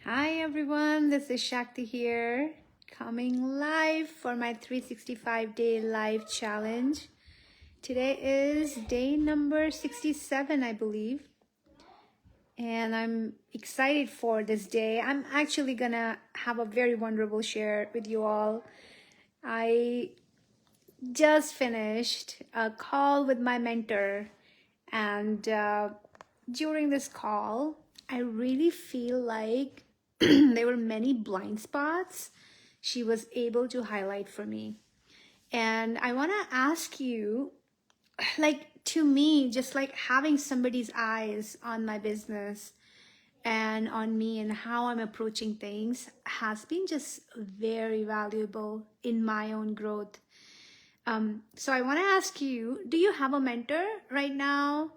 Hi everyone, this is Shakti here, coming live for my 365-day live challenge. Today is day number 67, I believe, and I'm excited for this day. I'm actually gonna have a very vulnerable share with you all. I just finished a call with my mentor, and during this call, I really feel like there were many blind spots she was able to highlight for me. And I want to ask you, like, to me, just like having somebody's eyes on my business and on me and how I'm approaching things has been just very valuable in my own growth. So I want to ask you, do you have a mentor right now?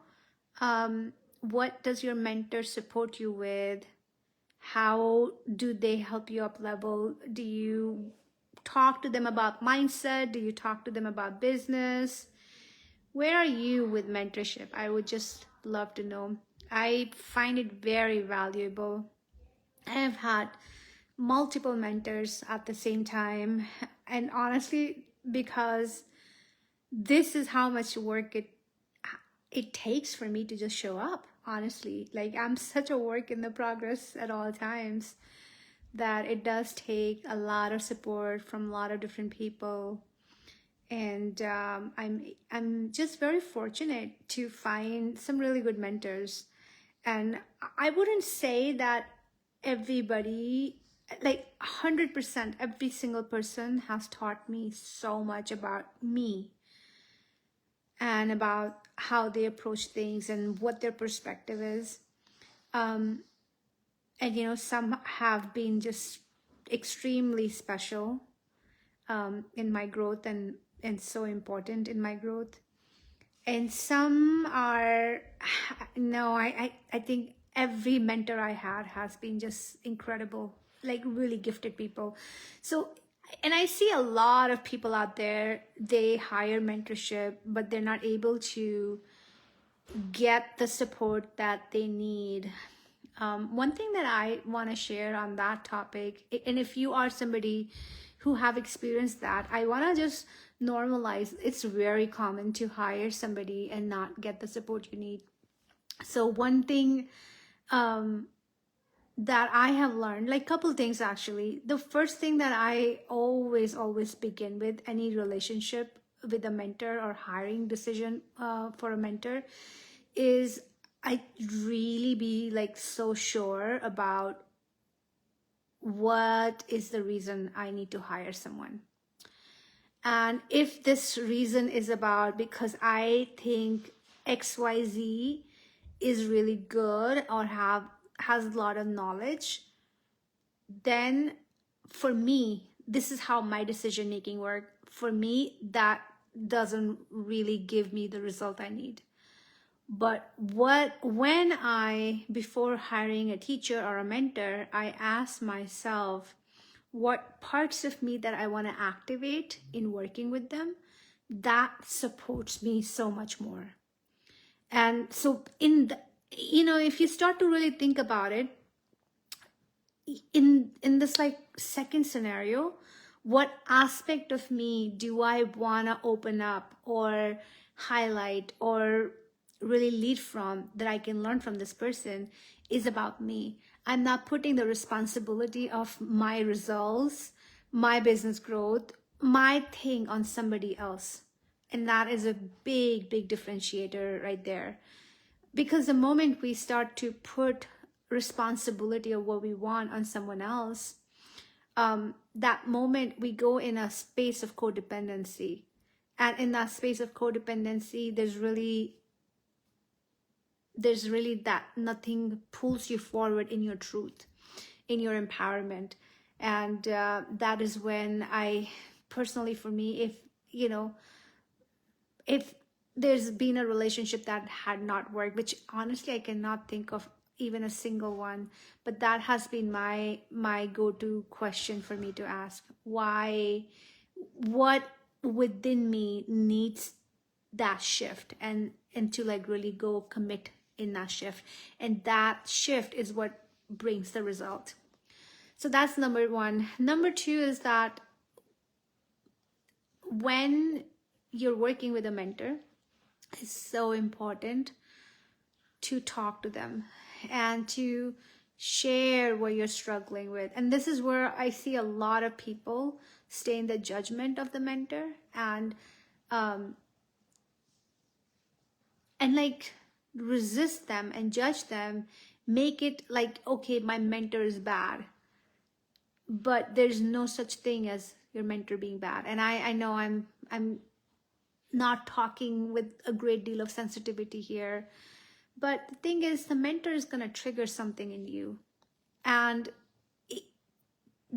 What does your mentor support you with? How do they help you up level? Do you talk to them about mindset? Do you talk to them about business? Where are you with mentorship? I would just love to know. I find it very valuable. I have had multiple mentors at the same time, and honestly, because this is how much work it takes for me to just show up, honestly. Like, I'm such a work in the progress at all times that it does take a lot of support from a lot of different people. And I'm just very fortunate to find some really good mentors. And I wouldn't say that everybody, like 100%, every single person has taught me so much about me and about how they approach things and what their perspective is. And some have been just extremely special in my growth and so important in my growth. And some are no, I think every mentor I had has been just incredible, like really gifted people. So, and I see a lot of people out there, they hire mentorship, but they're not able to get the support that they need. One thing that I want to share on that topic, and if you are somebody who have experienced that, I want to just normalize, it's very common to hire somebody and not get the support you need. So one thing that I have learned, like couple things actually. The first thing that I always begin with any relationship with a mentor or hiring decision for a mentor is I really be like so sure about what is the reason I need to hire someone. And if this reason is about because I think XYZ is really good or has a lot of knowledge, then for me, this is how my decision making work. For me, that doesn't really give me the result I need. But when before hiring a teacher or a mentor, I ask myself what parts of me that I want to activate in working with them, that supports me so much more. And so if you start to really think about it, in this like second scenario, what aspect of me do I want to open up or highlight or really lead from that I can learn from this person is about me. I'm not putting the responsibility of my results, my business growth, my thing on somebody else. And that is a big differentiator right there. Because the moment we start to put responsibility of what we want on someone else, that moment we go in a space of codependency. And in that space of codependency, there's really that nothing pulls you forward in your truth, in your empowerment. And that is when I personally, for me, if there's been a relationship that had not worked, which honestly I cannot think of even a single one, but that has been my go-to question for me to ask. Why? What within me needs that shift and to like really go commit in that shift? And that shift is what brings the result. So that's number one. Number two is that when you're working with a mentor, it's so important to talk to them and to share what you're struggling with. And this is where I see a lot of people stay in the judgment of the mentor um, and like resist them and judge them, make it like, okay, my mentor is bad. But there's no such thing as your mentor being bad. And I know I'm not talking with a great deal of sensitivity here, but the thing is, the mentor is going to trigger something in you. And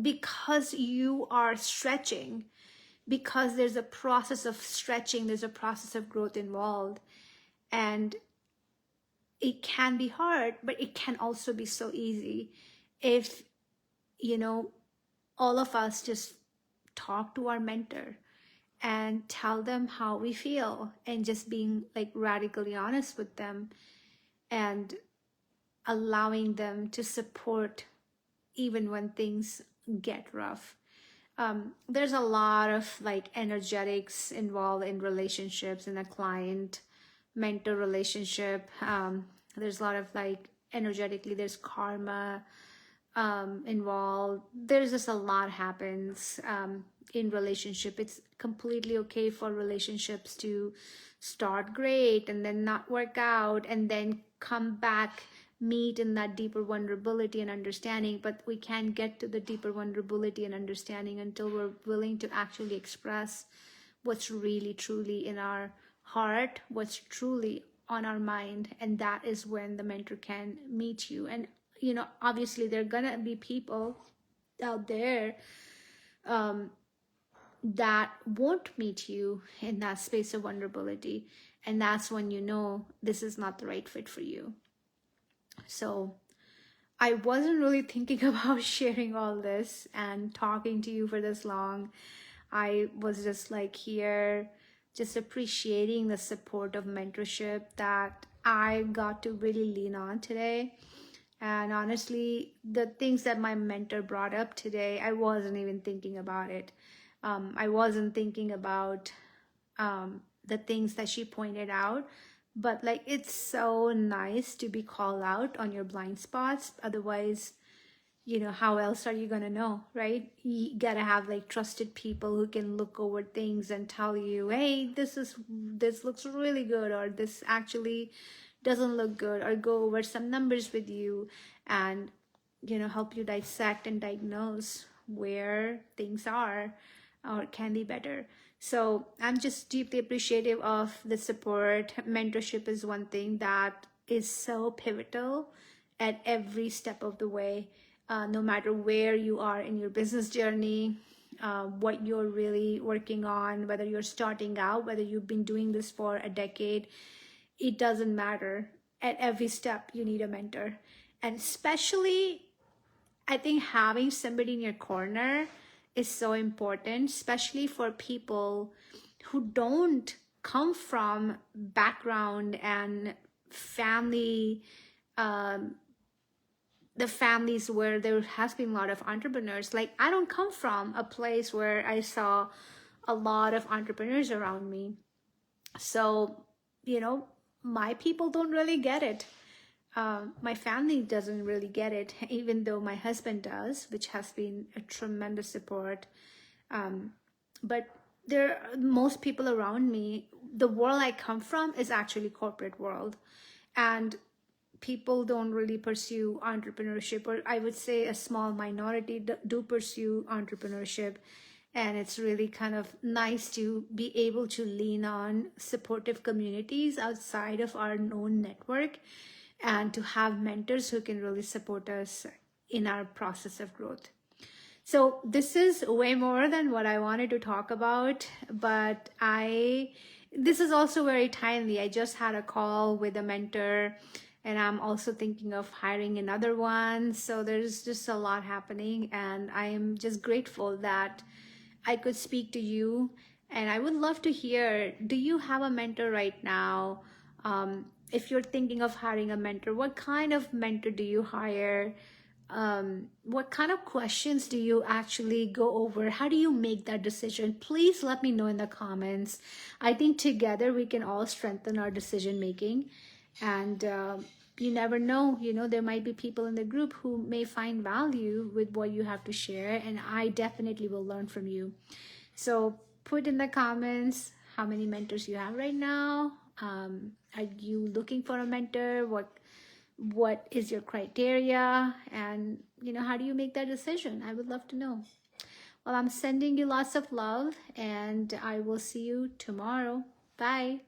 because you are stretching, because there's a process of stretching, there's a process of growth involved. And it can be hard, but it can also be so easy if, you know, all of us just talk to our mentor and tell them how we feel, and just being like radically honest with them and allowing them to support even when things get rough. There's a lot of like energetics involved in relationships, in a client mentor relationship. There's a lot of like energetically, there's karma involved. There's just a lot happens in relationship. It's completely okay for relationships to start great and then not work out, and then come back, meet in that deeper vulnerability and understanding. But we can't get to the deeper vulnerability and understanding until we're willing to actually express what's really truly in our heart, what's truly on our mind. And that is when the mentor can meet you. And you know, obviously there are gonna be people out there that won't meet you in that space of vulnerability, and that's when you know this is not the right fit for you. So I wasn't really thinking about sharing all this and talking to you for this long. I was just like here, just appreciating the support of mentorship that I got to really lean on today. And honestly, the things that my mentor brought up today, I wasn't even thinking about it. I wasn't thinking about the things that she pointed out. But like, it's so nice to be called out on your blind spots. Otherwise, you know, how else are you going to know, right? You got to have like trusted people who can look over things and tell you, hey, this looks really good, or this actually doesn't look good, or go over some numbers with you and, you know, help you dissect and diagnose where things are or can be better. So I'm just deeply appreciative of the support. Mentorship is one thing that is so pivotal at every step of the way. No matter where you are in your business journey, what you're really working on, whether you're starting out, whether you've been doing this for a decade, it doesn't matter. At every step, you need a mentor. And especially, I think having somebody in your corner is so important, especially for people who don't come from background and family, the families where there has been a lot of entrepreneurs. Like, I don't come from a place where I saw a lot of entrepreneurs around me. So, you know, my people don't really get it. My family doesn't really get it, even though my husband does, which has been a tremendous support. But most people around me, the world I come from is actually corporate world. And people don't really pursue entrepreneurship, or I would say a small minority do pursue entrepreneurship. And it's really kind of nice to be able to lean on supportive communities outside of our known network, and to have mentors who can really support us in our process of growth. So this is way more than what I wanted to talk about, but this is also very timely. I just had a call with a mentor, and I'm also thinking of hiring another one. So there's just a lot happening, and I am just grateful that I could speak to you. And I would love to hear, do you have a mentor right now? If you're thinking of hiring a mentor, what kind of mentor do you hire? what kind of questions do you actually go over? How do you make that decision? Please let me know in the comments. I think together we can all strengthen our decision making. And you never know, there might be people in the group who may find value with what you have to share, and I definitely will learn from you. So put in the comments how many mentors you have right now. Are you looking for a mentor? What is your criteria? And how do you make that decision? I would love to know. Well, I'm sending you lots of love, and I will see you tomorrow. Bye.